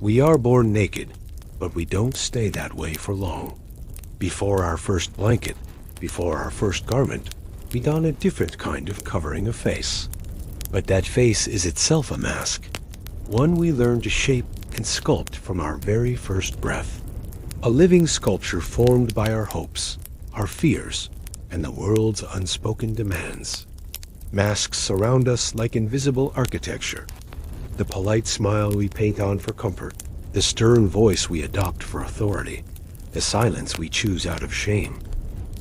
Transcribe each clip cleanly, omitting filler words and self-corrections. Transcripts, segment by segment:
We are born naked, but we don't stay that way for long. Before our first blanket, before our first garment, we don a different kind of covering of face. But that face is itself a mask, one we learn to shape and sculpt from our very first breath. A living sculpture formed by our hopes, our fears, and the world's unspoken demands. Masks surround us like invisible architecture. The polite smile we paint on for comfort, the stern voice we adopt for authority, the silence we choose out of shame.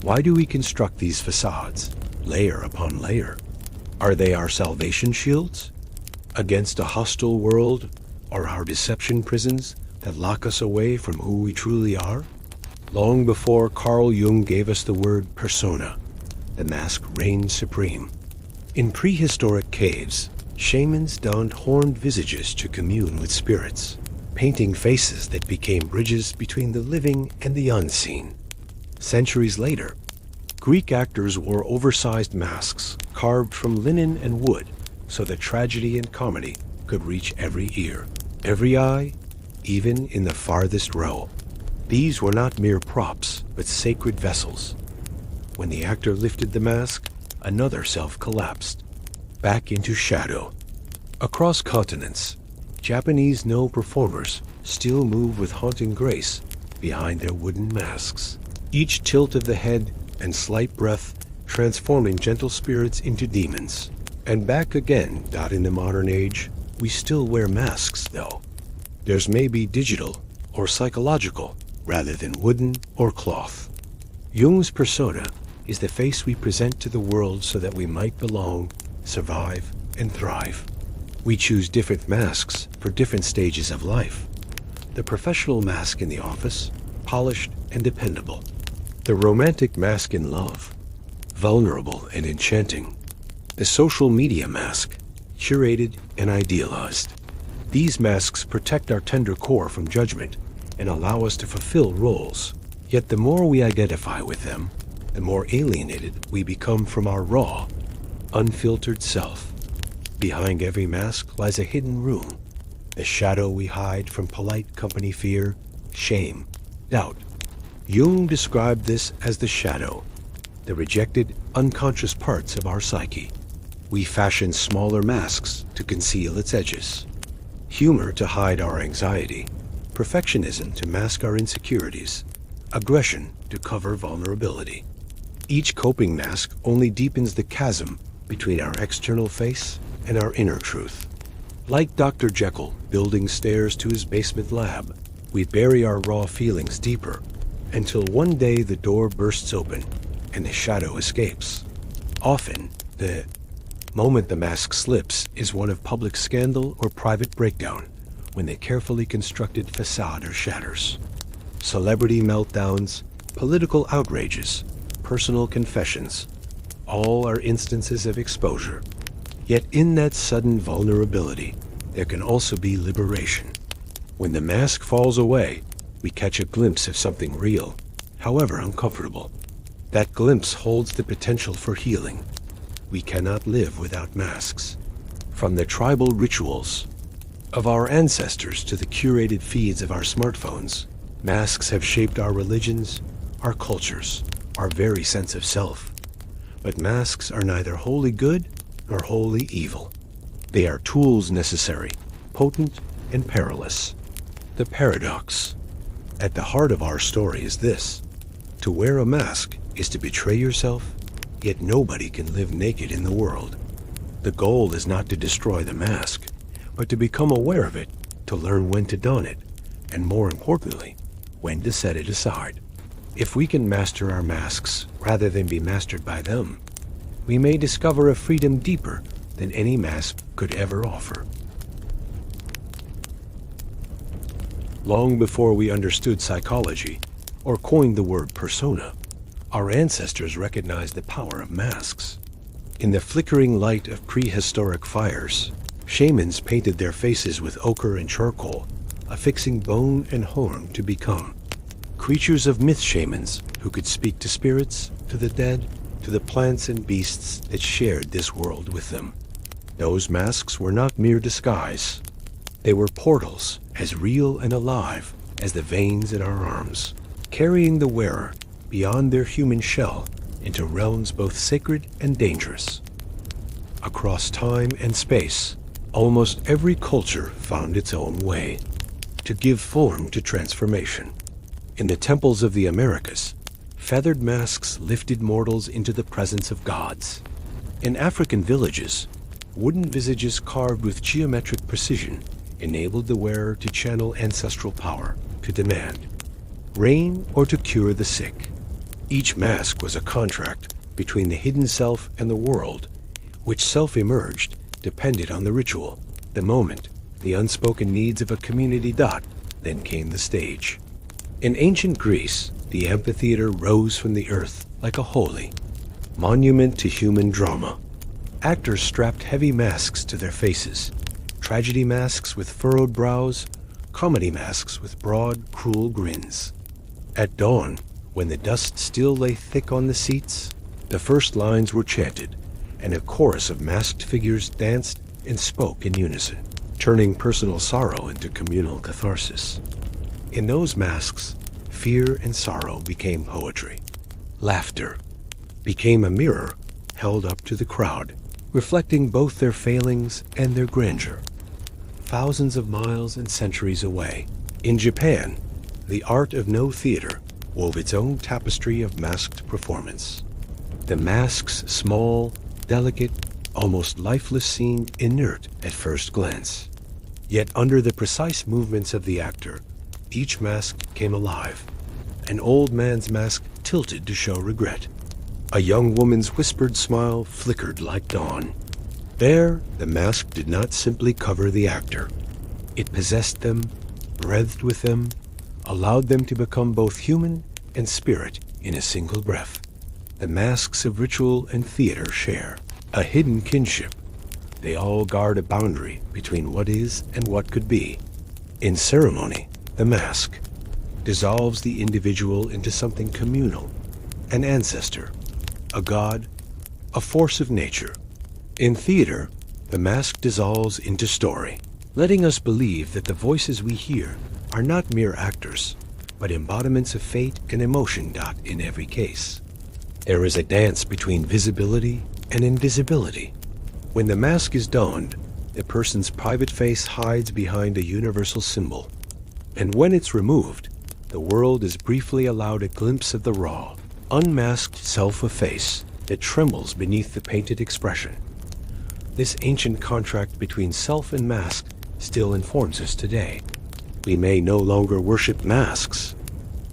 Why do we construct these facades, layer upon layer? Are they our salvation shields against a hostile world, or our deception prisons that lock us away from who we truly are? Long before Carl Jung gave us the word persona, the mask reigned supreme. In prehistoric caves, shamans donned horned visages to commune with spirits, painting faces that became bridges between the living and the unseen. Centuries later, Greek actors wore oversized masks carved from linen and wood so that tragedy and comedy could reach every ear, every eye, even in the farthest row. These were not mere props, but sacred vessels. When the actor lifted the mask, another self collapsed, back into shadow. Across continents, Japanese No performers still move with haunting grace behind their wooden masks. Each tilt of the head and slight breath transforming gentle spirits into demons. And back again, in the modern age, we still wear masks, though. Theirs may be digital or psychological, rather than wooden or cloth. Jung's persona is the face we present to the world so that we might belong, survive, and thrive. We choose different masks for different stages of life. The professional mask in the office, polished and dependable. The romantic mask in love, vulnerable and enchanting. The social media mask, curated and idealized. These masks protect our tender core from judgment and allow us to fulfill roles. Yet the more we identify with them, the more alienated we become from our raw, unfiltered self. Behind every mask lies a hidden room, the shadow we hide from polite company fear, shame, doubt. Jung described this as the shadow, the rejected, unconscious parts of our psyche. We fashion smaller masks to conceal its edges. Humor to hide our anxiety, perfectionism to mask our insecurities, aggression to cover vulnerability. Each coping mask only deepens the chasm between our external face and our inner truth. Like Dr. Jekyll building stairs to his basement lab, we bury our raw feelings deeper until one day the door bursts open and the shadow escapes. Often, the moment the mask slips is one of public scandal or private breakdown, when the carefully constructed facade shatters. Celebrity meltdowns, political outrages, personal confessions, all are instances of exposure. Yet in that sudden vulnerability, there can also be liberation. When the mask falls away, we catch a glimpse of something real, however uncomfortable. That glimpse holds the potential for healing. We cannot live without masks. From the tribal rituals of our ancestors to the curated feeds of our smartphones, masks have shaped our religions, our cultures, our very sense of self. But masks are neither wholly good nor wholly evil. They are tools necessary, potent, and perilous. The paradox at the heart of our story is this: to wear a mask is to betray yourself, yet nobody can live naked in the world. The goal is not to destroy the mask, but to become aware of it, to learn when to don it, and more importantly, when to set it aside. If we can master our masks rather than be mastered by them, we may discover a freedom deeper than any mask could ever offer. Long before we understood psychology or coined the word persona, our ancestors recognized the power of masks. In the flickering light of prehistoric fires, shamans painted their faces with ochre and charcoal, affixing bone and horn to become creatures of myth. Shamans who could speak to spirits, to the dead, to the plants and beasts that shared this world with them. Those masks were not mere disguise. They were portals as real and alive as the veins in our arms, carrying the wearer beyond their human shell into realms both sacred and dangerous. Across time and space, almost every culture found its own way to give form to transformation. In the temples of the Americas, feathered masks lifted mortals into the presence of gods. In African villages, wooden visages carved with geometric precision enabled the wearer to channel ancestral power, to demand rain or to cure the sick. Each mask was a contract between the hidden self and the world. Which self emerged depended on the ritual, the moment, the unspoken needs of a community. Then came the stage. In ancient Greece, the amphitheater rose from the earth like a holy monument to human drama. Actors strapped heavy masks to their faces, tragedy masks with furrowed brows, comedy masks with broad, cruel grins. At dawn, when the dust still lay thick on the seats, the first lines were chanted, and a chorus of masked figures danced and spoke in unison, turning personal sorrow into communal catharsis. In those masks, fear and sorrow became poetry. Laughter became a mirror held up to the crowd, reflecting both their failings and their grandeur. Thousands of miles and centuries away, in Japan, the art of no theater wove its own tapestry of masked performance. The masks, small, delicate, almost lifeless, seemed inert at first glance. Yet under the precise movements of the actor, each mask came alive. An old man's mask tilted to show regret. A young woman's whispered smile flickered like dawn. There, the mask did not simply cover the actor. It possessed them, breathed with them, allowed them to become both human and spirit in a single breath. The masks of ritual and theater share a hidden kinship. They all guard a boundary between what is and what could be. In ceremony, the mask dissolves the individual into something communal, an ancestor, a god, a force of nature. In theater, the mask dissolves into story, letting us believe that the voices we hear are not mere actors, but embodiments of fate and emotion. In every case, there is a dance between visibility and invisibility. When the mask is donned, the person's private face hides behind a universal symbol. And when it's removed, the world is briefly allowed a glimpse of the raw, unmasked self, a face that trembles beneath the painted expression. This ancient contract between self and mask still informs us today. We may no longer worship masks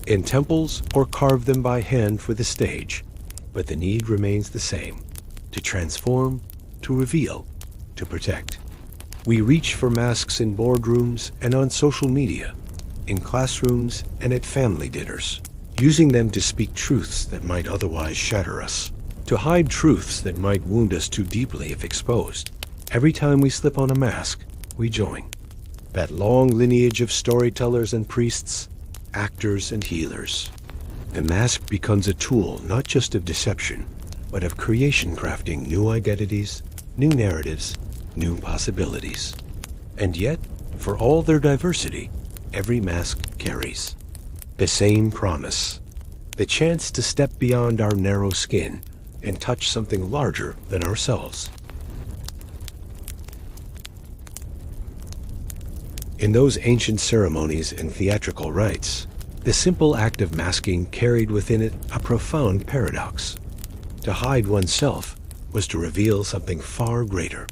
in temples or carve them by hand for the stage, but the need remains the same: to transform, to reveal, to protect. We reach for masks in boardrooms and on social media, in classrooms and at family dinners, using them to speak truths that might otherwise shatter us, to hide truths that might wound us too deeply if exposed. Every time we slip on a mask, we join that long lineage of storytellers and priests, actors and healers. The mask becomes a tool not just of deception, but of creation, crafting new identities, new narratives, new possibilities. And yet, for all their diversity, every mask carries the same promise: the chance to step beyond our narrow skin and touch something larger than ourselves. In those ancient ceremonies and theatrical rites, the simple act of masking carried within it a profound paradox. To hide oneself was to reveal something far greater.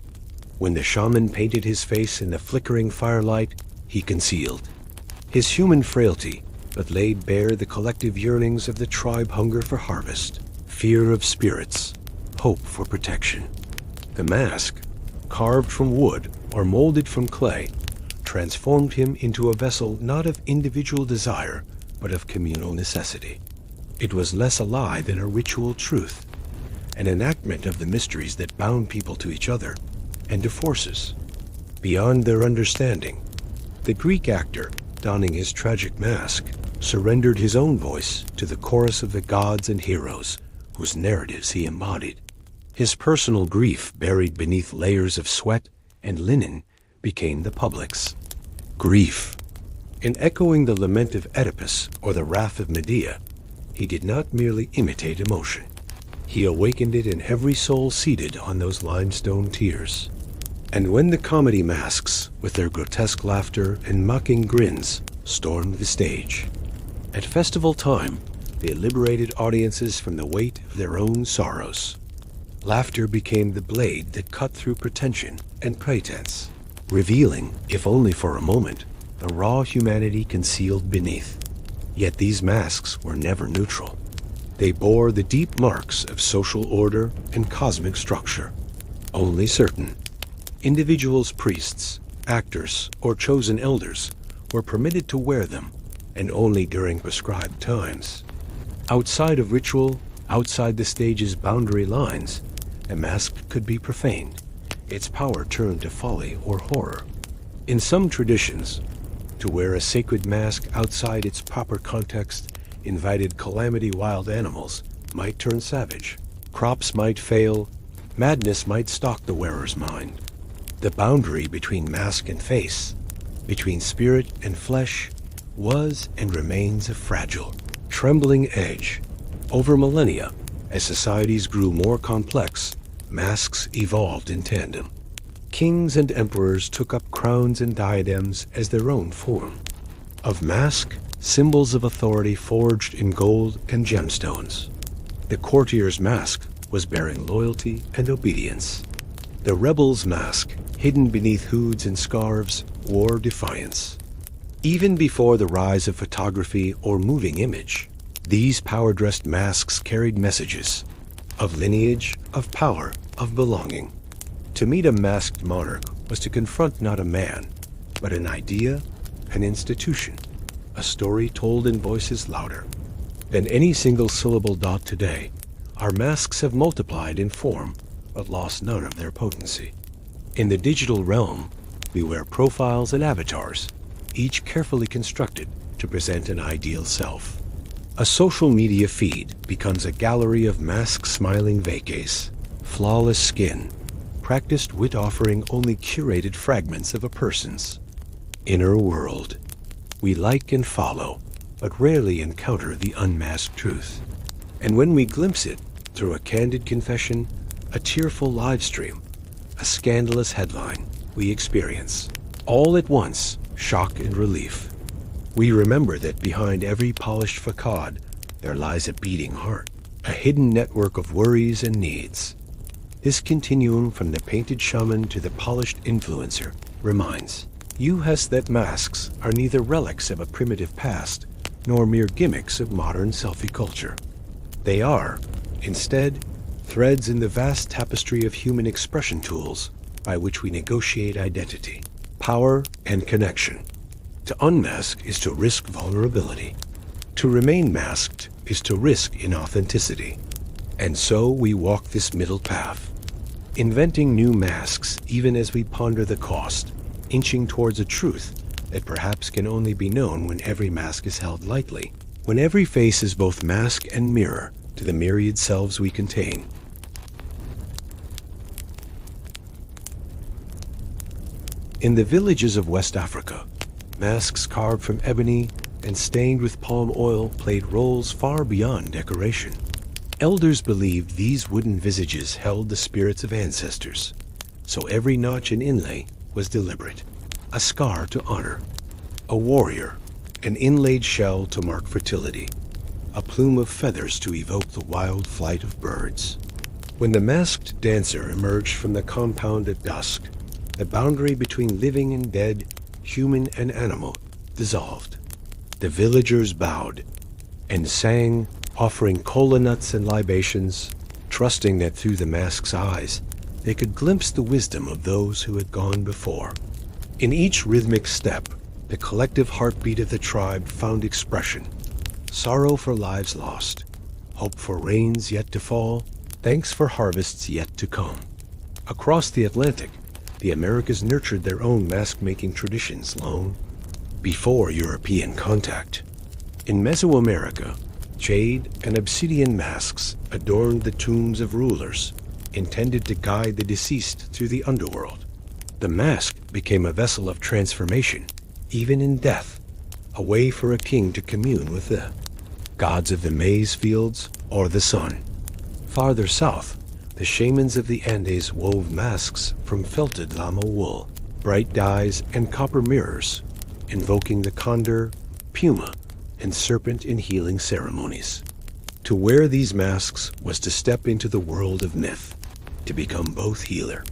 When the shaman painted his face in the flickering firelight, he concealed his human frailty, but laid bare the collective yearnings of the tribe: hunger for harvest, fear of spirits, hope for protection. The mask, carved from wood or molded from clay, transformed him into a vessel not of individual desire, but of communal necessity. It was less a lie than a ritual truth, an enactment of the mysteries that bound people to each other and to forces beyond their understanding. The Greek actor, donning his tragic mask, surrendered his own voice to the chorus of the gods and heroes whose narratives he embodied. His personal grief, buried beneath layers of sweat and linen, became the public's. grief. In echoing the lament of Oedipus or the wrath of Medea, he did not merely imitate emotion. He awakened it in every soul seated on those limestone tiers. And when the comedy masks, with their grotesque laughter and mocking grins, stormed the stage, at festival time, they liberated audiences from the weight of their own sorrows. Laughter became the blade that cut through pretension and pretense, revealing, if only for a moment, the raw humanity concealed beneath. Yet these masks were never neutral. They bore the deep marks of social order and cosmic structure. Only certain individuals, priests, actors, or chosen elders were permitted to wear them, and only during prescribed times. Outside of ritual, outside the stage's boundary lines, a mask could be profaned, its power turned to folly or horror. In some traditions, to wear a sacred mask outside its proper context invited calamity. Wild animals might turn savage, crops might fail, madness might stalk the wearer's mind. The boundary between mask and face, between spirit and flesh, was and remains a fragile, trembling edge. Over millennia, as societies grew more complex, masks evolved in tandem. Kings and emperors took up crowns and diadems as their own form. Of mask, symbols of authority forged in gold and gemstones. The courtier's mask was bearing loyalty and obedience. The rebel's mask, hidden beneath hoods and scarves, wore defiance. Even before the rise of photography or moving image, these power-dressed masks carried messages of lineage, of power, of belonging. To meet a masked monarch was to confront not a man, but an idea, an institution, a story told in voices louder than any single syllable dot today. Our masks have multiplied in form, but lost none of their potency. In the digital realm, we wear profiles and avatars, each carefully constructed to present an ideal self. A social media feed becomes a gallery of mask-smiling vaques, flawless skin, practiced wit offering only curated fragments of a person's inner world. We like and follow, but rarely encounter the unmasked truth. And when we glimpse it through a candid confession, a tearful live stream, a scandalous headline, we experience, all at once, shock and relief. We remember that behind every polished facade, there lies a beating heart, a hidden network of worries and needs. This continuum from the painted shaman to the polished influencer reminds you that masks are neither relics of a primitive past, nor mere gimmicks of modern selfie culture. They are, instead, threads in the vast tapestry of human expression tools by which we negotiate identity, power, and connection. To unmask is to risk vulnerability. To remain masked is to risk inauthenticity. And so we walk this middle path, inventing new masks even as we ponder the cost, inching towards a truth that perhaps can only be known when every mask is held lightly, when every face is both mask and mirror to the myriad selves we contain. In the villages of West Africa, masks carved from ebony and stained with palm oil played roles far beyond decoration. Elders believed these wooden visages held the spirits of ancestors, so every notch and inlay was deliberate, a scar to honor, a warrior, an inlaid shell to mark fertility, a plume of feathers to evoke the wild flight of birds. When the masked dancer emerged from the compound at dusk, the boundary between living and dead, human and animal, dissolved. The villagers bowed and sang, offering kola nuts and libations, trusting that through the mask's eyes they could glimpse the wisdom of those who had gone before. In each rhythmic step, the collective heartbeat of the tribe found expression. Sorrow for lives lost, hope for rains yet to fall, thanks for harvests yet to come. Across the Atlantic, the Americas nurtured their own mask-making traditions long before European contact. In Mesoamerica, jade and obsidian masks adorned the tombs of rulers, intended to guide the deceased through the underworld. The mask became a vessel of transformation, even in death, a way for a king to commune with the gods of the maize fields or the sun. Farther south, the shamans of the Andes wove masks from felted llama wool, bright dyes, and copper mirrors, invoking the condor, puma, and serpent in healing ceremonies. To wear these masks was to step into the world of myth, to become both healer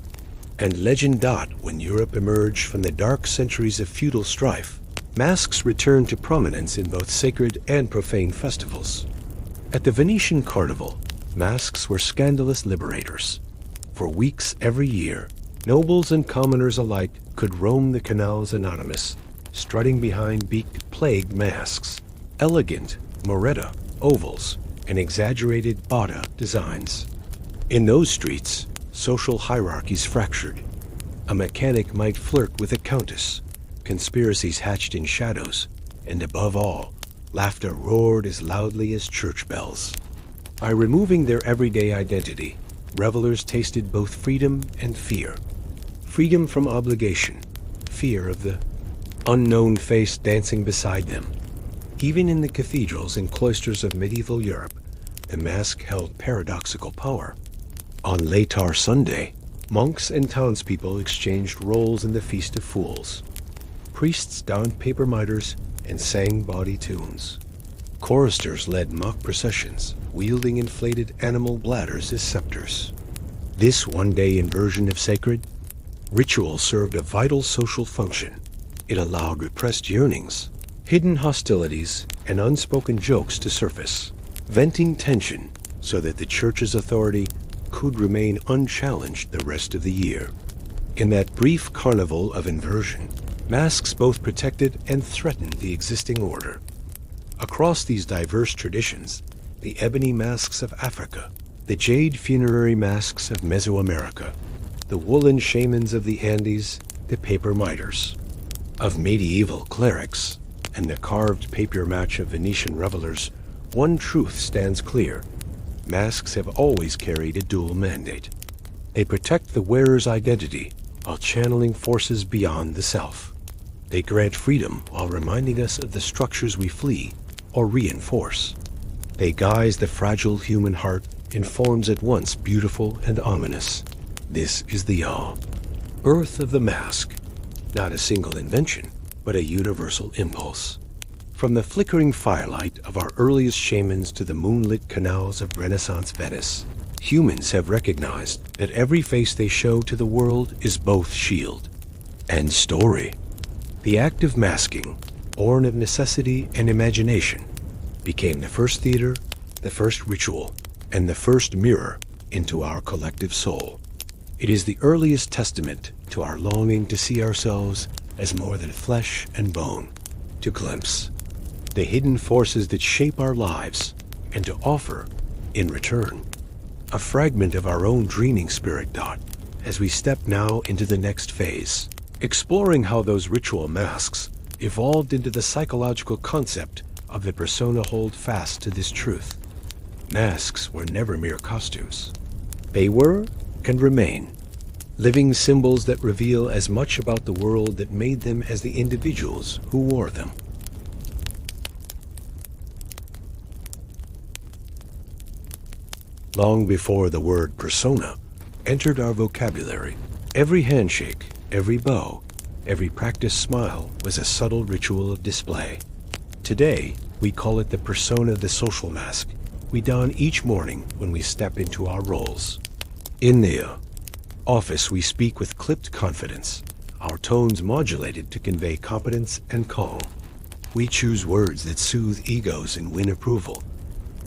and legend. When Europe emerged from the dark centuries of feudal strife, masks returned to prominence in both sacred and profane festivals. At the Venetian Carnival, masks were scandalous liberators. For weeks every year, nobles and commoners alike could roam the canals anonymous, strutting behind beaked plague masks, elegant moretta, ovals, and exaggerated botta designs. In those streets, social hierarchies fractured. A mechanic might flirt with a countess, conspiracies hatched in shadows, and above all, laughter roared as loudly as church bells. By removing their everyday identity, revelers tasted both freedom and fear. Freedom from obligation, fear of the unknown face dancing beside them. Even in the cathedrals and cloisters of medieval Europe, the mask held paradoxical power. On Latar Sunday, monks and townspeople exchanged roles in the Feast of Fools. Priests donned paper mitres and sang bawdy tunes. Choristers led mock processions, wielding inflated animal bladders as scepters. This one-day inversion of sacred ritual served a vital social function. It allowed repressed yearnings, hidden hostilities, and unspoken jokes to surface, venting tension so that the church's authority could remain unchallenged the rest of the year. In that brief carnival of inversion, masks both protected and threatened the existing order. Across these diverse traditions, the ebony masks of Africa, the jade funerary masks of Mesoamerica, the woolen shamans of the Andes, the paper mitres of medieval clerics, and the carved papier match of Venetian revelers, one truth stands clear. Masks have always carried a dual mandate. They protect the wearer's identity while channeling forces beyond the self. They grant freedom while reminding us of the structures we flee or reinforce. They guise the fragile human heart in forms at once beautiful and ominous. This is the birth of the mask, not a single invention, but a universal impulse. From the flickering firelight of our earliest shamans to the moonlit canals of Renaissance Venice, humans have recognized that every face they show to the world is both shield and story. The act of masking, born of necessity and imagination, became the first theater, the first ritual, and the first mirror into our collective soul. It is the earliest testament to our longing to see ourselves as more than flesh and bone, to glimpse the hidden forces that shape our lives, and to offer, in return, a fragment of our own dreaming spirit. As we step now into the next phase, exploring how those ritual masks evolved into the psychological concept of the persona, hold fast to this truth. Masks were never mere costumes. They were, and remain, living symbols that reveal as much about the world that made them as the individuals who wore them. Long before the word persona entered our vocabulary, every handshake, every bow, every practiced smile was a subtle ritual of display. Today, we call it the persona, the social mask we don each morning when we step into our roles. In the office, we speak with clipped confidence, our tones modulated to convey competence and calm. We choose words that soothe egos and win approval,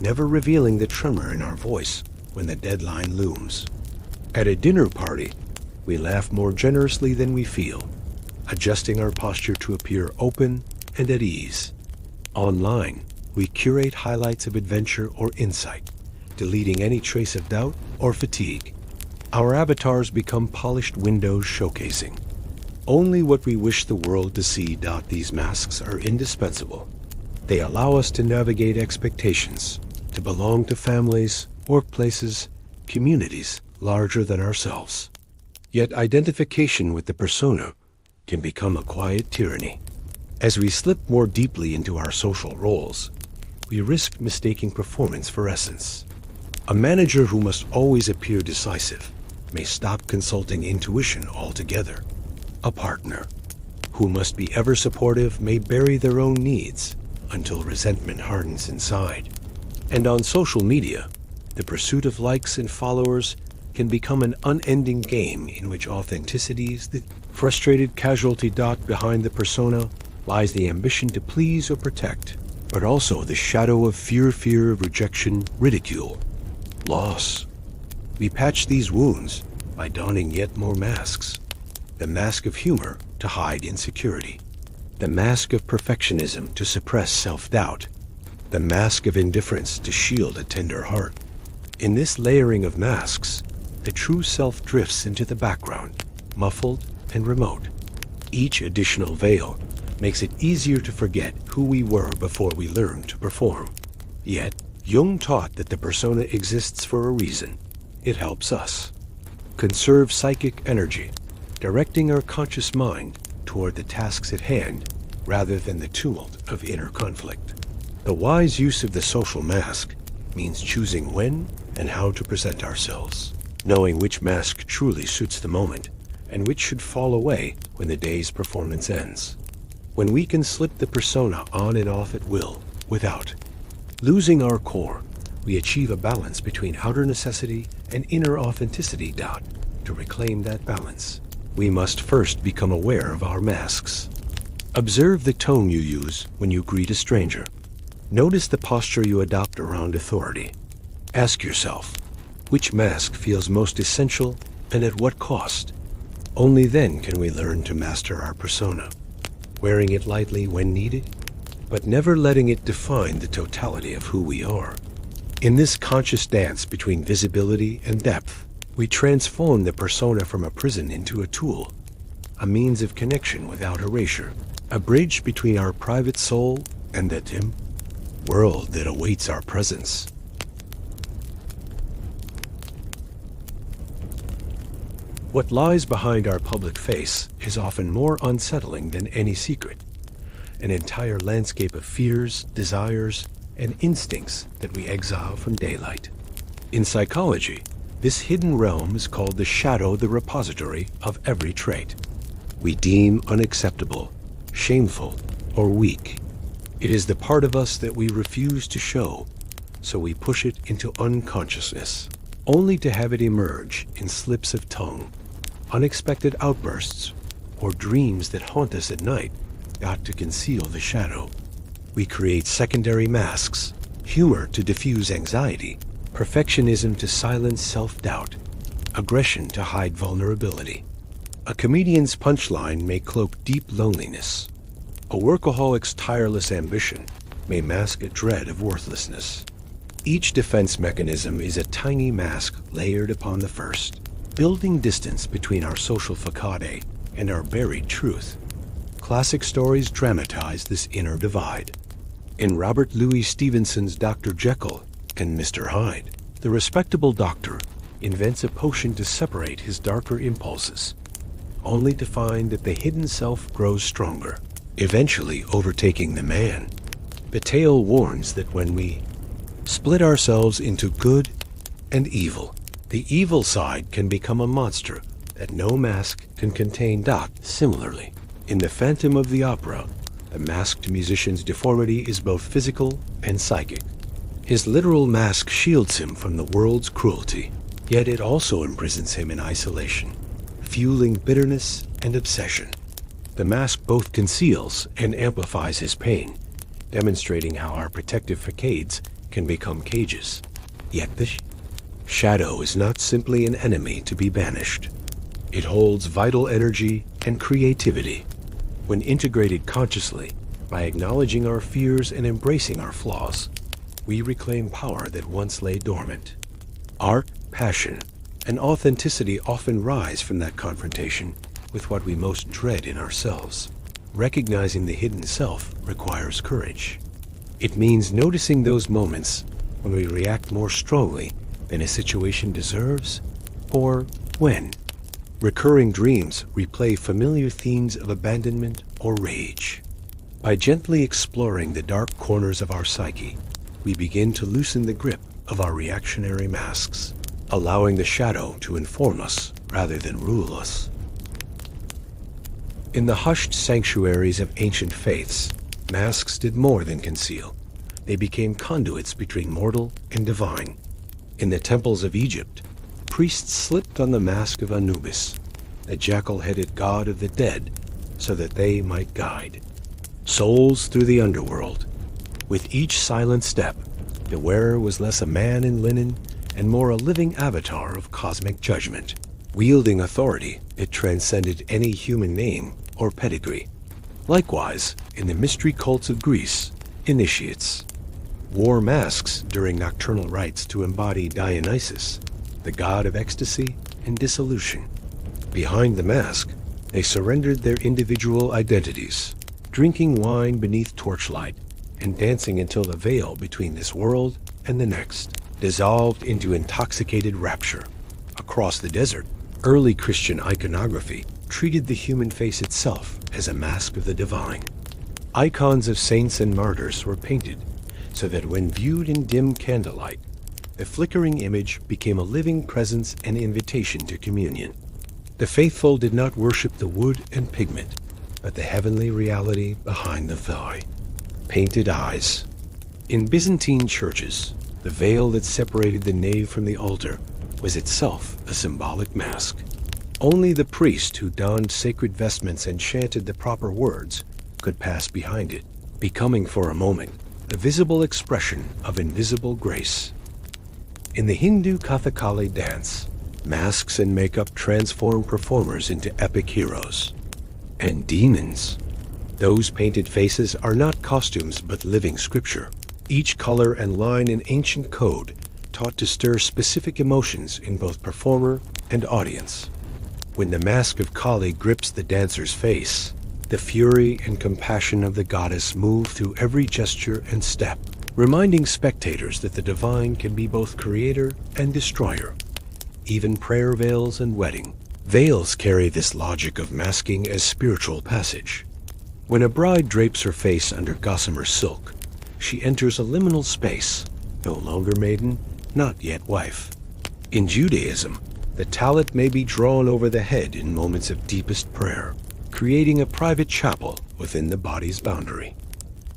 never revealing the tremor in our voice when the deadline looms. At a dinner party, we laugh more generously than we feel, adjusting our posture to appear open and at ease. Online, we curate highlights of adventure or insight, deleting any trace of doubt or fatigue. Our avatars become polished windows showcasing only what we wish the world to see. These masks are indispensable. They allow us to navigate expectations, to belong to families, workplaces, communities larger than ourselves. Yet identification with the persona can become a quiet tyranny. As we slip more deeply into our social roles, we risk mistaking performance for essence. A manager who must always appear decisive may stop consulting intuition altogether. A partner who must be ever supportive may bury their own needs until resentment hardens inside. And on social media, the pursuit of likes and followers can become an unending game in which authenticity is the frustrated casualty. Behind the persona lies the ambition to please or protect, but also the shadow of fear of rejection, ridicule, loss. We patch these wounds by donning yet more masks. The mask of humor to hide insecurity. The mask of perfectionism to suppress self-doubt. The mask of indifference to shield a tender heart. In this layering of masks, the true self drifts into the background, muffled and remote. Each additional veil makes it easier to forget who we were before we learned to perform. Yet, Jung taught that the persona exists for a reason. It helps us conserve psychic energy, directing our conscious mind toward the tasks at hand rather than the tumult of inner conflict. The wise use of the social mask means choosing when and how to present ourselves, knowing which mask truly suits the moment and which should fall away when the day's performance ends. When we can slip the persona on and off at will, without losing our core, we achieve a balance between outer necessity and inner authenticity. To reclaim that balance, we must first become aware of our masks. Observe the tone you use when you greet a stranger. Notice the posture you adopt around authority. Ask yourself, which mask feels most essential and at what cost? Only then can we learn to master our persona, wearing it lightly when needed, but never letting it define the totality of who we are. In this conscious dance between visibility and depth, we transform the persona from a prison into a tool, a means of connection without erasure, a bridge between our private soul and the dim world that awaits our presence. What lies behind our public face is often more unsettling than any secret, an entire landscape of fears, desires, and instincts that we exile from daylight. In psychology, this hidden realm is called the shadow, the repository of every trait we deem unacceptable, shameful, or weak. It is the part of us that we refuse to show, so we push it into unconsciousness, only to have it emerge in slips of tongue, unexpected outbursts, or dreams that haunt us at night, to conceal the shadow. We create secondary masks, humor to diffuse anxiety, perfectionism to silence self-doubt, aggression to hide vulnerability. A comedian's punchline may cloak deep loneliness. A workaholic's tireless ambition may mask a dread of worthlessness. Each defense mechanism is a tiny mask layered upon the first, building distance between our social facade and our buried truth. Classic stories dramatize this inner divide. In Robert Louis Stevenson's Dr. Jekyll and Mr. Hyde, the respectable doctor invents a potion to separate his darker impulses, only to find that the hidden self grows stronger, eventually overtaking the man. The tale warns that when we split ourselves into good and evil, the evil side can become a monster that no mask can contain. Similarly, in The Phantom of the Opera, the masked musician's deformity is both physical and psychic. His literal mask shields him from the world's cruelty, yet it also imprisons him in isolation, fueling bitterness and obsession. The mask both conceals and amplifies his pain, demonstrating how our protective facades can become cages. Yet the shadow is not simply an enemy to be banished. It holds vital energy and creativity. When integrated consciously, by acknowledging our fears and embracing our flaws, we reclaim power that once lay dormant. Art, passion, and authenticity often rise from that confrontation with what we most dread in ourselves. Recognizing the hidden self requires courage. It means noticing those moments when we react more strongly than a situation deserves, or when recurring dreams replay familiar themes of abandonment or rage. By gently exploring the dark corners of our psyche, we begin to loosen the grip of our reactionary masks, allowing the shadow to inform us rather than rule us. In the hushed sanctuaries of ancient faiths, masks did more than conceal. They became conduits between mortal and divine. In the temples of Egypt, priests slipped on the mask of Anubis, the jackal-headed god of the dead, so that they might guide souls through the underworld. With each silent step, the wearer was less a man in linen and more a living avatar of cosmic judgment. Wielding authority, it transcended any human name or pedigree. Likewise, in the mystery cults of Greece, initiates wore masks during nocturnal rites to embody Dionysus, the god of ecstasy and dissolution. Behind the mask, they surrendered their individual identities, drinking wine beneath torchlight and dancing until the veil between this world and the next dissolved into intoxicated rapture. Across the desert, early Christian iconography treated the human face itself as a mask of the divine. Icons of saints and martyrs were painted so that when viewed in dim candlelight, the flickering image became a living presence and invitation to communion. The faithful did not worship the wood and pigment, but the heavenly reality behind the veil. Painted eyes. In Byzantine churches, the veil that separated the nave from the altar was itself a symbolic mask. Only the priest who donned sacred vestments and chanted the proper words could pass behind it, becoming for a moment the visible expression of invisible grace. In the Hindu Kathakali dance, masks and makeup transform performers into epic heroes and demons. Those painted faces are not costumes but living scripture, each color and line an ancient code taught to stir specific emotions in both performer and audience. When the mask of Kali grips the dancer's face, the fury and compassion of the goddess move through every gesture and step, reminding spectators that the divine can be both creator and destroyer. Even prayer veils and wedding veils carry this logic of masking as spiritual passage. When a bride drapes her face under gossamer silk, she enters a liminal space, no longer maiden, not yet wife. In Judaism, the tallit may be drawn over the head in moments of deepest prayer, creating a private chapel within the body's boundary.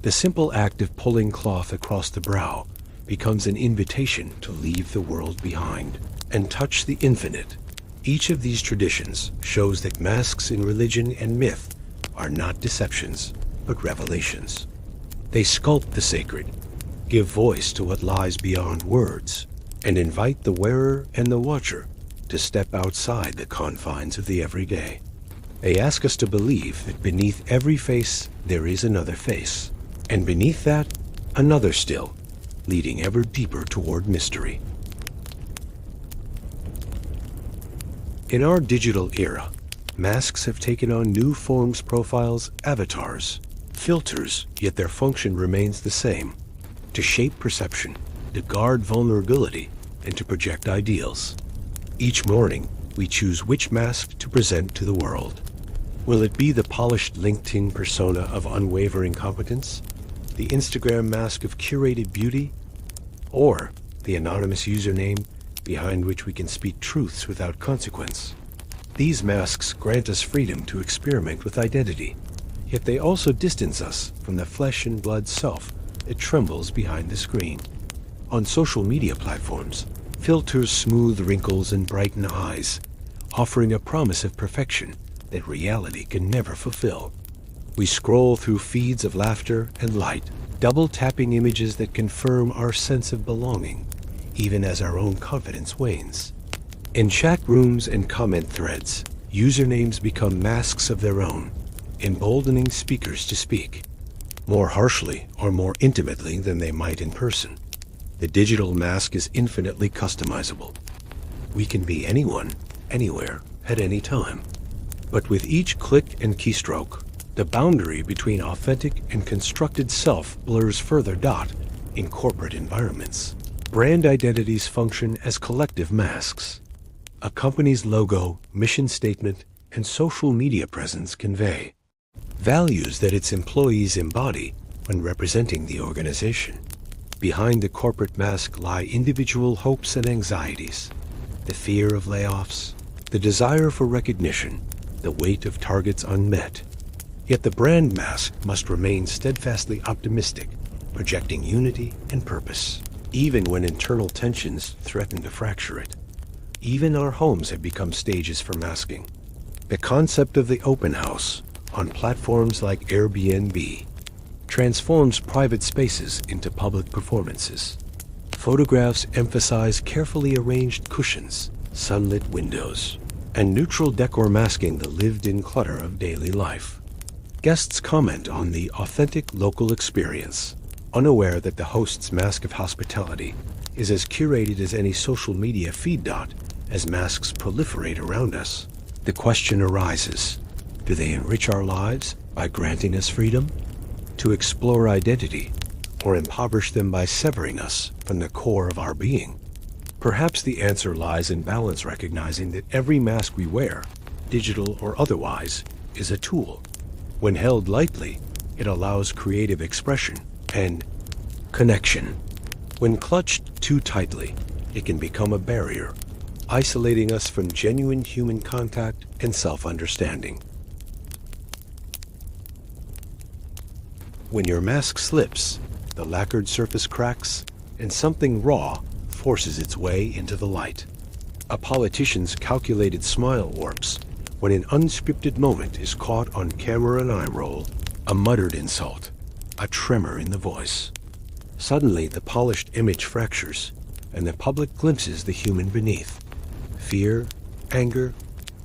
The simple act of pulling cloth across the brow becomes an invitation to leave the world behind and touch the infinite. Each of these traditions shows that masks in religion and myth are not deceptions, but revelations. They sculpt the sacred, give voice to what lies beyond words, and invite the wearer and the watcher to step outside the confines of the everyday. They ask us to believe that beneath every face there is another face, and beneath that, another still, leading ever deeper toward mystery. In our digital era, masks have taken on new forms, profiles, avatars, filters, yet their function remains the same: to shape perception, to guard vulnerability, and to project ideals. Each morning, we choose which mask to present to the world. Will it be the polished LinkedIn persona of unwavering competence, the Instagram mask of curated beauty, or the anonymous username behind which we can speak truths without consequence? These masks grant us freedom to experiment with identity, yet they also distance us from the flesh and blood self that trembles behind the screen. On social media platforms, filters smooth wrinkles and brighten eyes, offering a promise of perfection that reality can never fulfill. We scroll through feeds of laughter and light, double-tapping images that confirm our sense of belonging, even as our own confidence wanes. In chat rooms and comment threads, usernames become masks of their own, emboldening speakers to speak, more harshly or more intimately than they might in person. The digital mask is infinitely customizable. We can be anyone, anywhere, at any time. But with each click and keystroke, the boundary between authentic and constructed self blurs further. In corporate environments, brand identities function as collective masks. A company's logo, mission statement, and social media presence convey values that its employees embody when representing the organization. Behind the corporate mask lie individual hopes and anxieties, the fear of layoffs, the desire for recognition, the weight of targets unmet. Yet the brand mask must remain steadfastly optimistic, projecting unity and purpose, even when internal tensions threaten to fracture it. Even our homes have become stages for masking. The concept of the open house, on platforms like Airbnb, transforms private spaces into public performances. Photographs emphasize carefully arranged cushions, sunlit windows, and neutral decor masking the lived-in clutter of daily life. Guests comment on the authentic local experience, unaware that the host's mask of hospitality is as curated as any social media feed. As masks proliferate around us, the question arises, do they enrich our lives by granting us freedom to explore identity, or impoverish them by severing us from the core of our being? Perhaps the answer lies in balance, recognizing that every mask we wear, digital or otherwise, is a tool. When held lightly, it allows creative expression and connection. When clutched too tightly, it can become a barrier, isolating us from genuine human contact and self-understanding. When your mask slips, the lacquered surface cracks, and something raw forces its way into the light. A politician's calculated smile warps when an unscripted moment is caught on camera. An eye roll, a muttered insult, a tremor in the voice. Suddenly, the polished image fractures, and the public glimpses the human beneath. Fear, anger,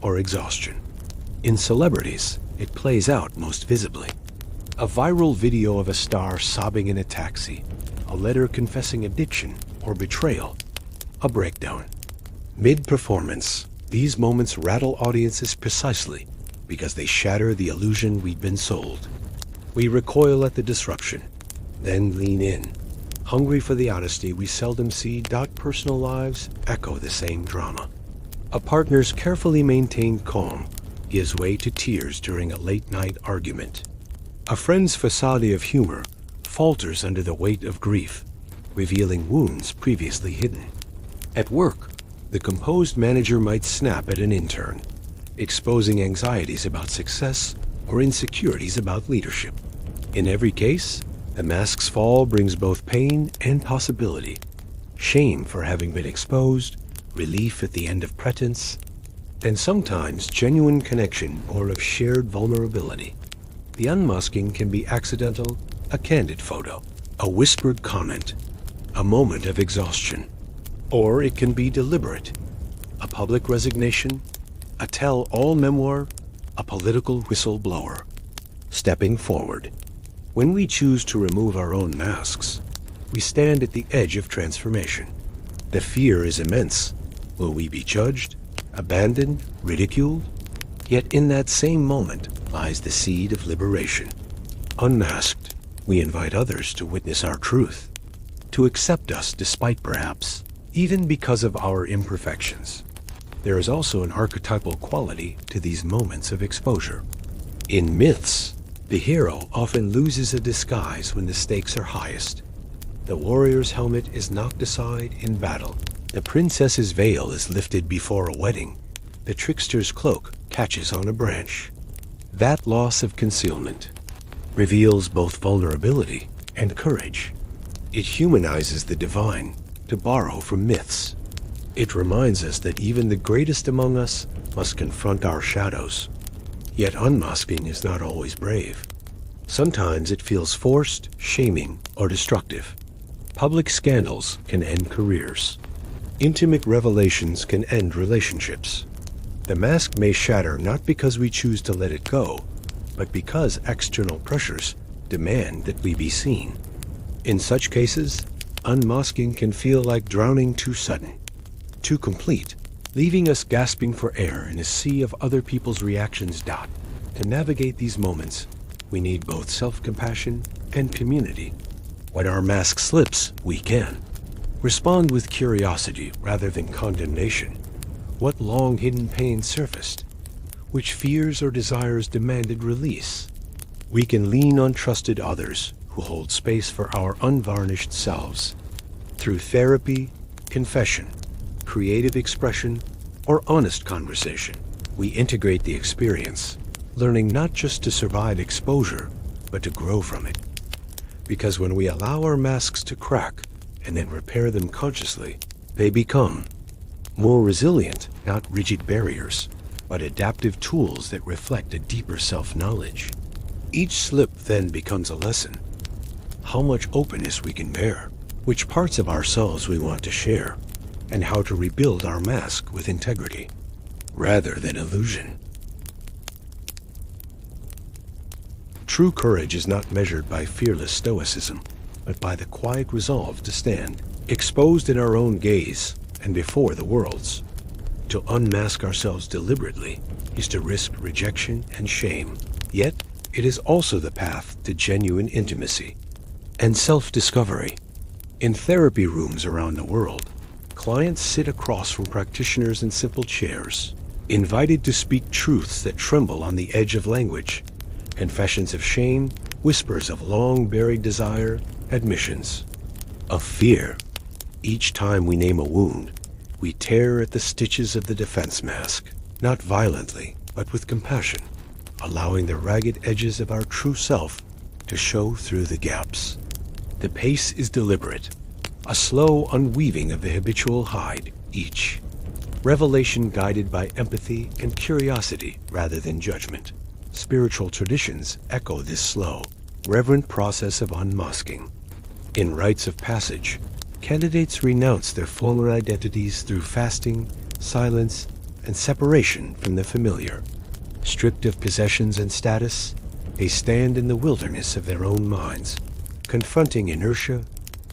or exhaustion. In celebrities, it plays out most visibly. A viral video of a star sobbing in a taxi, a letter confessing addiction or betrayal, a breakdown. Mid-performance, these moments rattle audiences precisely because they shatter the illusion we'd been sold. We recoil at the disruption, then lean in, hungry for the honesty we seldom see. Personal lives echo the same drama. A partner's carefully maintained calm gives way to tears during a late-night argument. A friend's facade of humor falters under the weight of grief, revealing wounds previously hidden. At work, the composed manager might snap at an intern, exposing anxieties about success or insecurities about leadership. In every case, the mask's fall brings both pain and possibility. Shame for having been exposed, relief at the end of pretense, and sometimes genuine connection or of shared vulnerability. The unmasking can be accidental, a candid photo, a whispered comment, a moment of exhaustion. Or it can be deliberate, a public resignation, a tell-all memoir, a political whistleblower. Stepping forward. When we choose to remove our own masks, we stand at the edge of transformation. The fear is immense. Will we be judged, abandoned, ridiculed? Yet in that same moment lies the seed of liberation. Unmasked, we invite others to witness our truth, to accept us despite perhaps, even because of our imperfections. There is also an archetypal quality to these moments of exposure. In myths, the hero often loses a disguise when the stakes are highest. The warrior's helmet is knocked aside in battle. The princess's veil is lifted before a wedding. The trickster's cloak catches on a branch. That loss of concealment reveals both vulnerability and courage. It humanizes the divine, to borrow from myths. It reminds us that even the greatest among us must confront our shadows. Yet unmasking is not always brave. Sometimes it feels forced, shaming, or destructive. Public scandals can end careers. Intimate revelations can end relationships. The mask may shatter not because we choose to let it go, but because external pressures demand that we be seen. In such cases, unmasking can feel like drowning too sudden, too complete, leaving us gasping for air in a sea of other people's reactions. To navigate these moments, we need both self-compassion and community. When our mask slips, we can respond with curiosity rather than condemnation. What long-hidden pain surfaced? Which fears or desires demanded release? We can lean on trusted others who hold space for our unvarnished selves. Through therapy, confession, creative expression, or honest conversation, we integrate the experience, learning not just to survive exposure, but to grow from it. Because when we allow our masks to crack and then repair them consciously, they become more resilient, not rigid barriers, but adaptive tools that reflect a deeper self-knowledge. Each slip then becomes a lesson. How much openness we can bear, which parts of ourselves we want to share, and how to rebuild our mask with integrity, rather than illusion. True courage is not measured by fearless stoicism, but by the quiet resolve to stand, exposed in our own gaze and before the world's. To unmask ourselves deliberately is to risk rejection and shame. Yet, it is also the path to genuine intimacy and self-discovery. In therapy rooms around the world, clients sit across from practitioners in simple chairs, invited to speak truths that tremble on the edge of language, confessions of shame, whispers of long-buried desire, admissions of fear. Each time we name a wound, we tear at the stitches of the defense mask, not violently, but with compassion, allowing the ragged edges of our true self to show through the gaps. The pace is deliberate, a slow unweaving of the habitual hide, each revelation guided by empathy and curiosity rather than judgment. Spiritual traditions echo this slow, reverent process of unmasking. In rites of passage, candidates renounce their former identities through fasting, silence, and separation from the familiar. Stripped of possessions and status, they stand in the wilderness of their own minds, confronting inertia,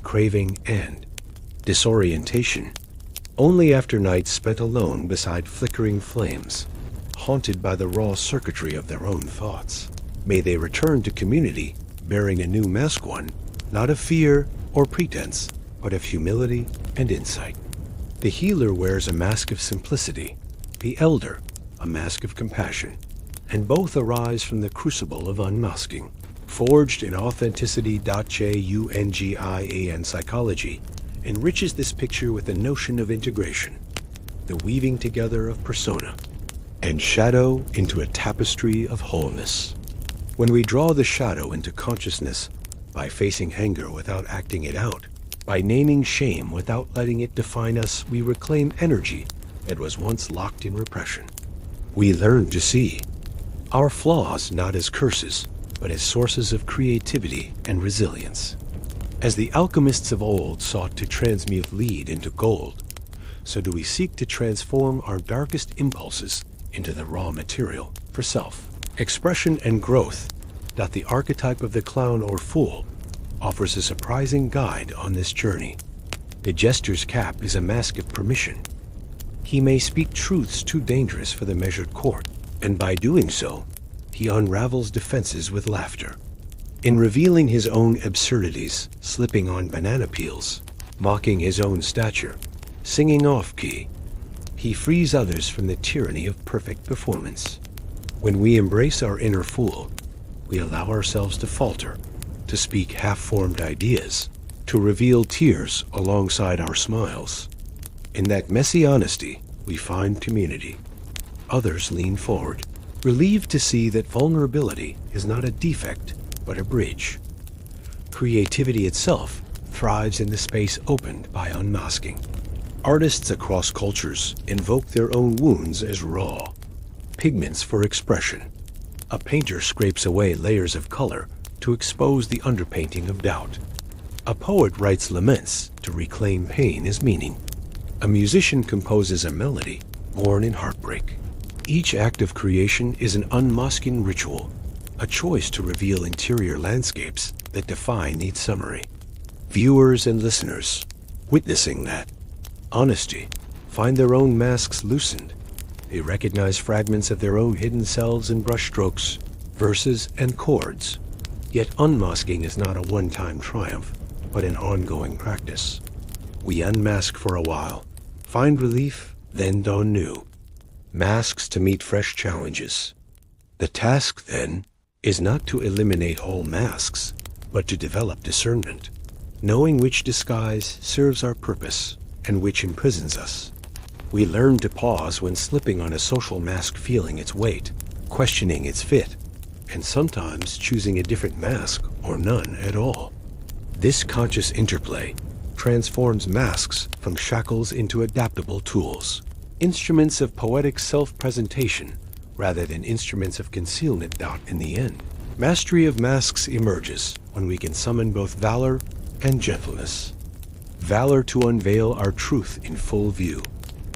craving, and disorientation. Only after nights spent alone beside flickering flames, haunted by the raw circuitry of their own thoughts, may they return to community bearing a new mask, one not of fear or pretense, but of humility and insight. The healer wears a mask of simplicity, the elder a mask of compassion, and both arise from the crucible of unmasking. Forged in authenticity.jungian psychology enriches this picture with the notion of integration, the weaving together of persona and shadow into a tapestry of wholeness. When we draw the shadow into consciousness by facing anger without acting it out, by naming shame without letting it define us, we reclaim energy that was once locked in repression. We learn to see our flaws not as curses, but as sources of creativity and resilience. As the alchemists of old sought to transmute lead into gold, so do we seek to transform our darkest impulses into the raw material for self-expression and growth. The archetype of the clown or fool offers a surprising guide on this journey. The jester's cap is a mask of permission. He may speak truths too dangerous for the measured court, and by doing so, he unravels defenses with laughter. In revealing his own absurdities, slipping on banana peels, mocking his own stature, singing off-key, he frees others from the tyranny of perfect performance. When we embrace our inner fool, we allow ourselves to falter, to speak half-formed ideas, to reveal tears alongside our smiles. In that messy honesty, we find community. Others lean forward, relieved to see that vulnerability is not a defect, but a bridge. Creativity itself thrives in the space opened by unmasking. Artists across cultures invoke their own wounds as raw pigments for expression. A painter scrapes away layers of color to expose the underpainting of doubt. A poet writes laments to reclaim pain as meaning. A musician composes a melody born in heartbreak. Each act of creation is an unmasking ritual, a choice to reveal interior landscapes that defy neat summary. Viewers and listeners, witnessing that honesty, find their own masks loosened. They recognize fragments of their own hidden selves in brushstrokes, verses, and chords. Yet unmasking is not a one-time triumph, but an ongoing practice. We unmask for a while, find relief, then don new masks to meet fresh challenges. The task, then, is not to eliminate all masks, but to develop discernment, knowing which disguise serves our purpose and which imprisons us. We learn to pause when slipping on a social mask, feeling its weight, questioning its fit, and sometimes choosing a different mask or none at all. This conscious interplay transforms masks from shackles into adaptable tools, instruments of poetic self-presentation rather than instruments of concealment. In the end, mastery of masks emerges when we can summon both valor and gentleness. Valor to unveil our truth in full view,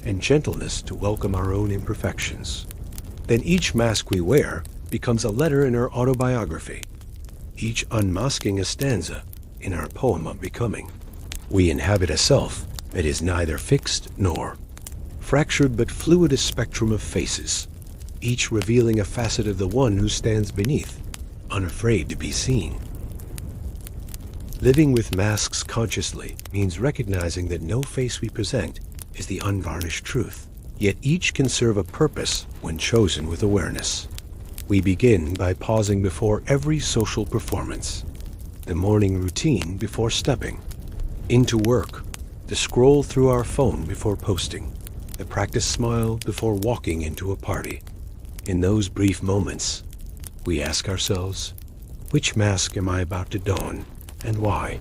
and gentleness to welcome our own imperfections. Then each mask we wear becomes a letter in our autobiography, each unmasking a stanza in our poem of becoming. We inhabit a self that is neither fixed nor fractured but fluid, a spectrum of faces, each revealing a facet of the one who stands beneath, unafraid to be seen. Living with masks consciously means recognizing that no face we present is the unvarnished truth, yet each can serve a purpose when chosen with awareness. We begin by pausing before every social performance, the morning routine before stepping into work, the scroll through our phone before posting, the practice smile before walking into a party. In those brief moments, we ask ourselves, which mask am I about to don, and why?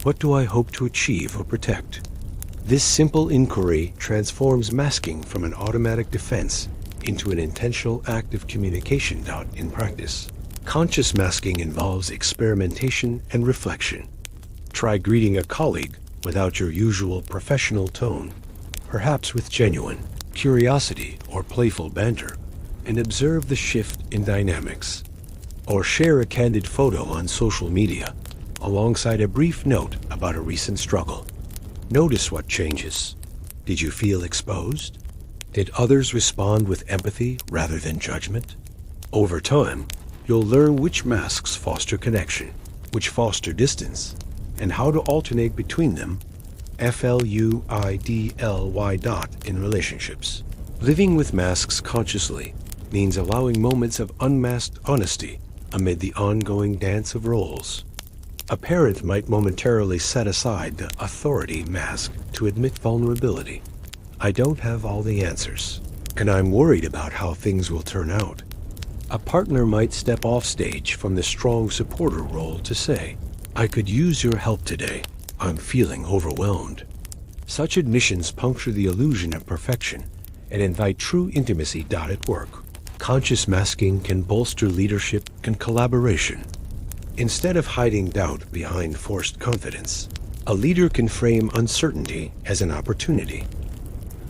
What do I hope to achieve or protect? This simple inquiry transforms masking from an automatic defense into an intentional act of communication. In practice, conscious masking involves experimentation and reflection. Try greeting a colleague without your usual professional tone, perhaps with genuine curiosity or playful banter, and observe the shift in dynamics. Or share a candid photo on social media, alongside a brief note about a recent struggle. Notice what changes. Did you feel exposed? Did others respond with empathy rather than judgment? Over time, you'll learn which masks foster connection, which foster distance, and how to alternate between them, FLUIDLY. In relationships. Living with masks consciously means allowing moments of unmasked honesty amid the ongoing dance of roles. A parent might momentarily set aside the authority mask to admit vulnerability. I don't have all the answers, and I'm worried about how things will turn out. A partner might step off stage from the strong supporter role to say, I could use your help today. I'm feeling overwhelmed. Such admissions puncture the illusion of perfection and invite true intimacy. At work, conscious masking can bolster leadership and collaboration. Instead of hiding doubt behind forced confidence, a leader can frame uncertainty as an opportunity.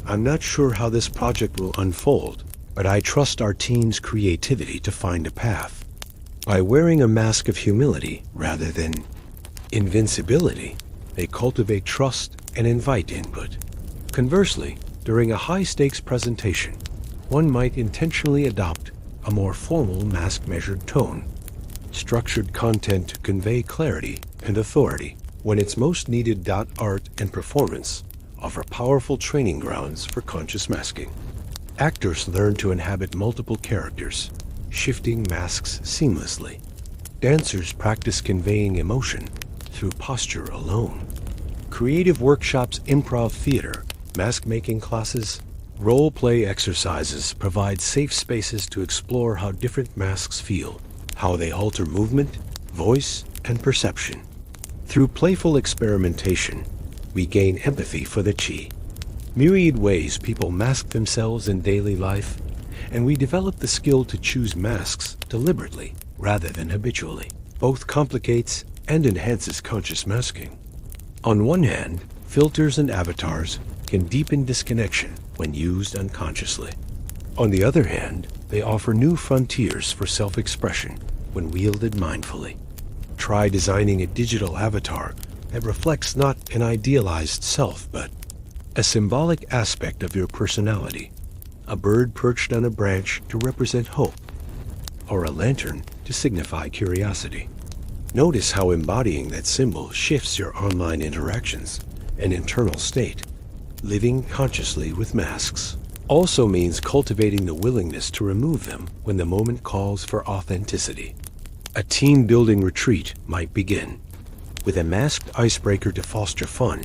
I'm not sure how this project will unfold, but I trust our team's creativity to find a path. By wearing a mask of humility rather than invincibility, they cultivate trust and invite input. Conversely, during a high-stakes presentation, one might intentionally adopt a more formal mask-measured tone, structured content to convey clarity and authority when it's most needed. Art and performance offer powerful training grounds for conscious masking. Actors learn to inhabit multiple characters, shifting masks seamlessly. Dancers practice conveying emotion through posture alone. Creative workshops, improv theater, mask-making classes, role-play exercises provide safe spaces to explore how different masks feel, how they alter movement, voice, and perception. Through playful experimentation, we gain empathy for the chi, myriad ways people mask themselves in daily life, and we develop the skill to choose masks deliberately rather than habitually. Both complicates and enhances conscious masking. On one hand, filters and avatars can deepen disconnection when used unconsciously. On the other hand, they offer new frontiers for self-expression when wielded mindfully. Try designing a digital avatar that reflects not an idealized self, but a symbolic aspect of your personality. A bird perched on a branch to represent hope, or a lantern to signify curiosity. Notice how embodying that symbol shifts your online interactions and internal state. Living consciously with masks also means cultivating the willingness to remove them when the moment calls for authenticity. A team-building retreat might begin with a masked icebreaker to foster fun,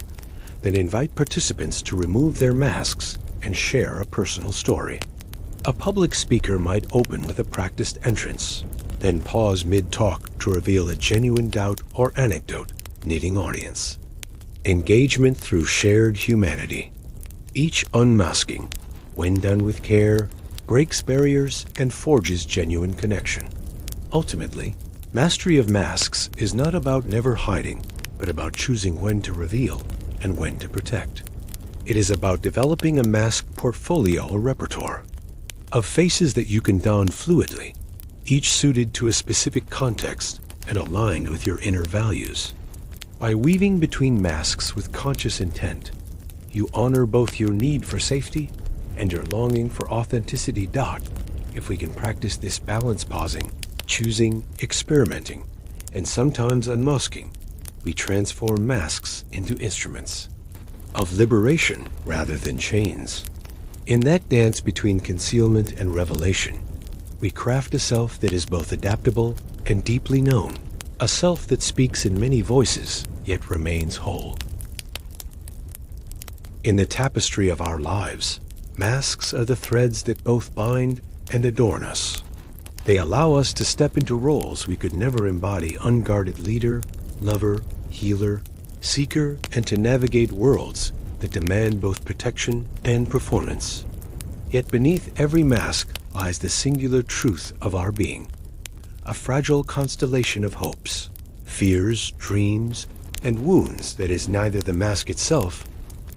then invite participants to remove their masks and share a personal story. A public speaker might open with a practiced entrance, then pause mid-talk to reveal a genuine doubt or anecdote needing audience. Engagement through shared humanity. Each unmasking, when done with care, breaks barriers and forges genuine connection. Ultimately, mastery of masks is not about never hiding, but about choosing when to reveal and when to protect. It is about developing a mask portfolio or repertoire of faces that you can don fluidly, each suited to a specific context and aligned with your inner values. By weaving between masks with conscious intent, you honor both your need for safety and your longing for authenticity. If we can practice this balance, pausing, choosing, experimenting, and sometimes unmasking, we transform masks into instruments of liberation rather than chains. In that dance between concealment and revelation, we craft a self that is both adaptable and deeply known, a self that speaks in many voices yet remains whole. In the tapestry of our lives, masks are the threads that both bind and adorn us. They allow us to step into roles we could never embody: unguarded leader, lover, healer, seeker, and to navigate worlds that demand both protection and performance. Yet beneath every mask lies the singular truth of our being, a fragile constellation of hopes, fears, dreams, and wounds that is neither the mask itself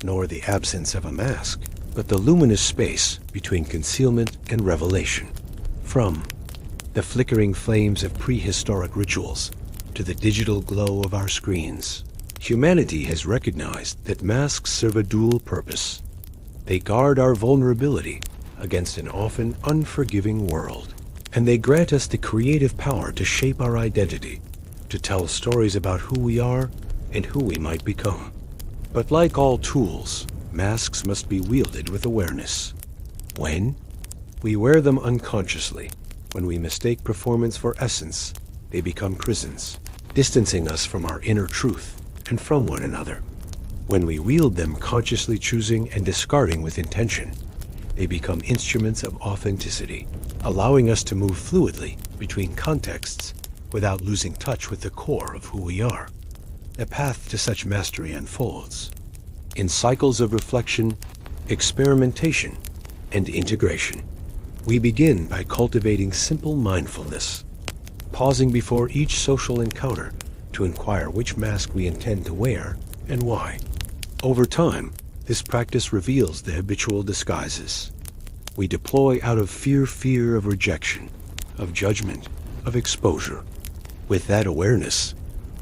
nor the absence of a mask, but the luminous space between concealment and revelation. From the flickering flames of prehistoric rituals to the digital glow of our screens, humanity has recognized that masks serve a dual purpose. They guard our vulnerability against an often unforgiving world, and they grant us the creative power to shape our identity, to tell stories about who we are and who we might become. But like all tools, masks must be wielded with awareness. When? We wear them unconsciously. When we mistake performance for essence, they become prisons, distancing us from our inner truth and from one another. When we wield them consciously, choosing and discarding with intention, they become instruments of authenticity, allowing us to move fluidly between contexts without losing touch with the core of who we are. The path to such mastery unfolds in cycles of reflection, experimentation, and integration. We begin by cultivating simple mindfulness, pausing before each social encounter to inquire which mask we intend to wear and why. Over time, this practice reveals the habitual disguises we deploy out of fear of rejection, of judgment, of exposure. With that awareness,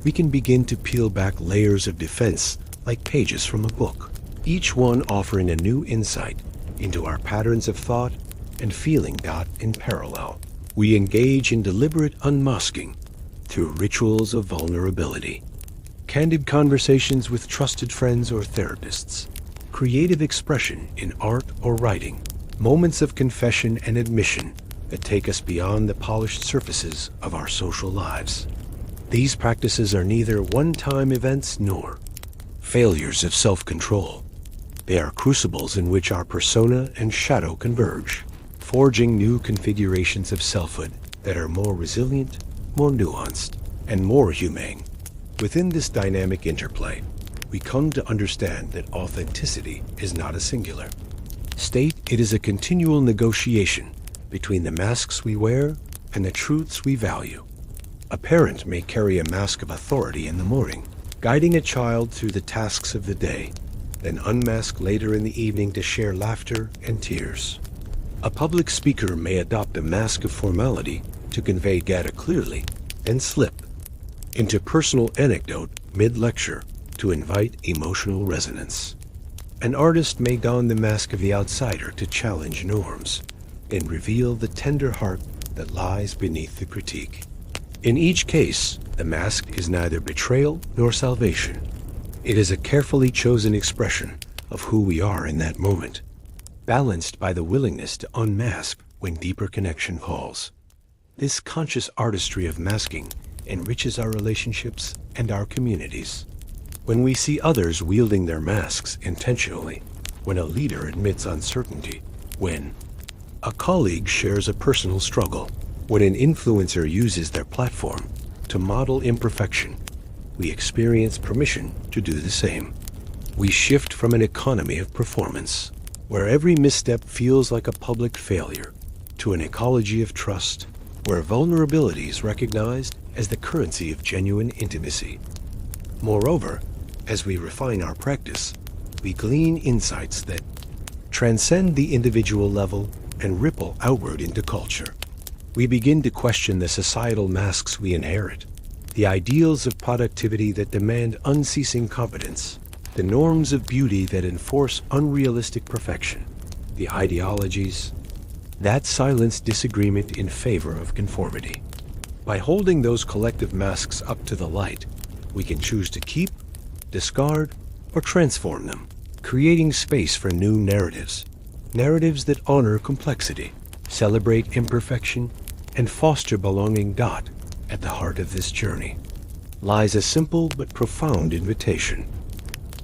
we can begin to peel back layers of defense like pages from a book, each one offering a new insight into our patterns of thought and feeling. In parallel, we engage in deliberate unmasking through rituals of vulnerability, candid conversations with trusted friends or therapists, creative expression in art or writing, moments of confession and admission that take us beyond the polished surfaces of our social lives. These practices are neither one-time events nor failures of self-control. They are crucibles in which our persona and shadow converge, forging new configurations of selfhood that are more resilient, more nuanced, and more humane. Within this dynamic interplay, we come to understand that authenticity is not a singular state. It is a continual negotiation between the masks we wear and the truths we value. A parent may carry a mask of authority in the morning, guiding a child through the tasks of the day, then unmask later in the evening to share laughter and tears. A public speaker may adopt a mask of formality to convey data clearly, then slip into personal anecdote mid-lecture to invite emotional resonance. An artist may don the mask of the outsider to challenge norms and reveal the tender heart that lies beneath the critique. In each case, the mask is neither betrayal nor salvation. It is a carefully chosen expression of who we are in that moment. balanced by the willingness to unmask when deeper connection calls. This conscious artistry of masking enriches our relationships and our communities. When we see others wielding their masks intentionally, when a leader admits uncertainty, when a colleague shares a personal struggle, when an influencer uses their platform to model imperfection, we experience permission to do the same. We shift from an economy of performance, where every misstep feels like a public failure, to an ecology of trust, where vulnerability is recognized as the currency of genuine intimacy. Moreover, as we refine our practice, we glean insights that transcend the individual level and ripple outward into culture. We begin to question the societal masks we inherit, the ideals of productivity that demand unceasing competence, the norms of beauty that enforce unrealistic perfection, the ideologies that silence disagreement in favor of conformity. By holding those collective masks up to the light, we can choose to keep, discard, or transform them, creating space for new narratives, narratives that honor complexity, celebrate imperfection, and foster belonging. At the heart of this journey lies a simple but profound invitation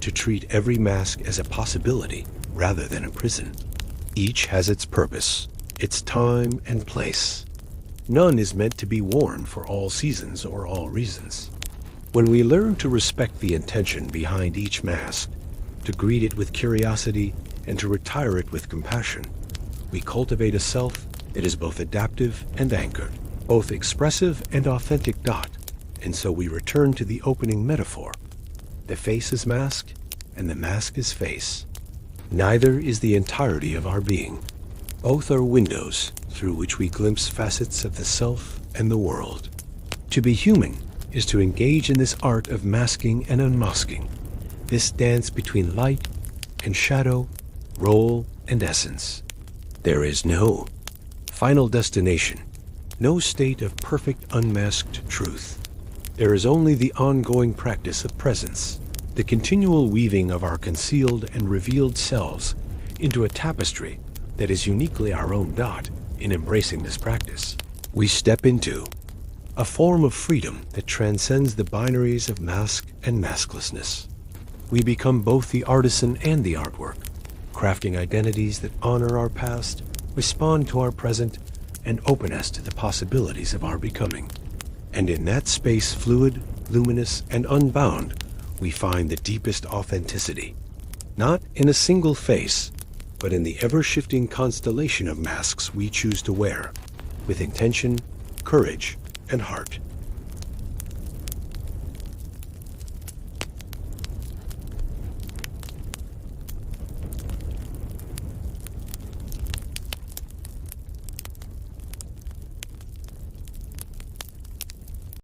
to treat every mask as a possibility rather than a prison. Each has its purpose, its time and place. None is meant to be worn for all seasons or all reasons. When we learn to respect the intention behind each mask, to greet it with curiosity and to retire it with compassion, we cultivate a self that is both adaptive and anchored, both expressive and authentic. And so we return to the opening metaphor. The face is mask, and the mask is face. Neither is the entirety of our being. Both are windows through which we glimpse facets of the self and the world. To be human is to engage in this art of masking and unmasking, this dance between light and shadow, role and essence. There is no final destination, no state of perfect unmasked truth. There is only the ongoing practice of presence, the continual weaving of our concealed and revealed selves into a tapestry that is uniquely our own. In embracing this practice, we step into a form of freedom that transcends the binaries of mask and masklessness. We become both the artisan and the artwork, crafting identities that honor our past, respond to our present, and open us to the possibilities of our becoming. And in that space, fluid, luminous, and unbound, we find the deepest authenticity, not in a single face, but in the ever-shifting constellation of masks we choose to wear, with intention, courage, and heart.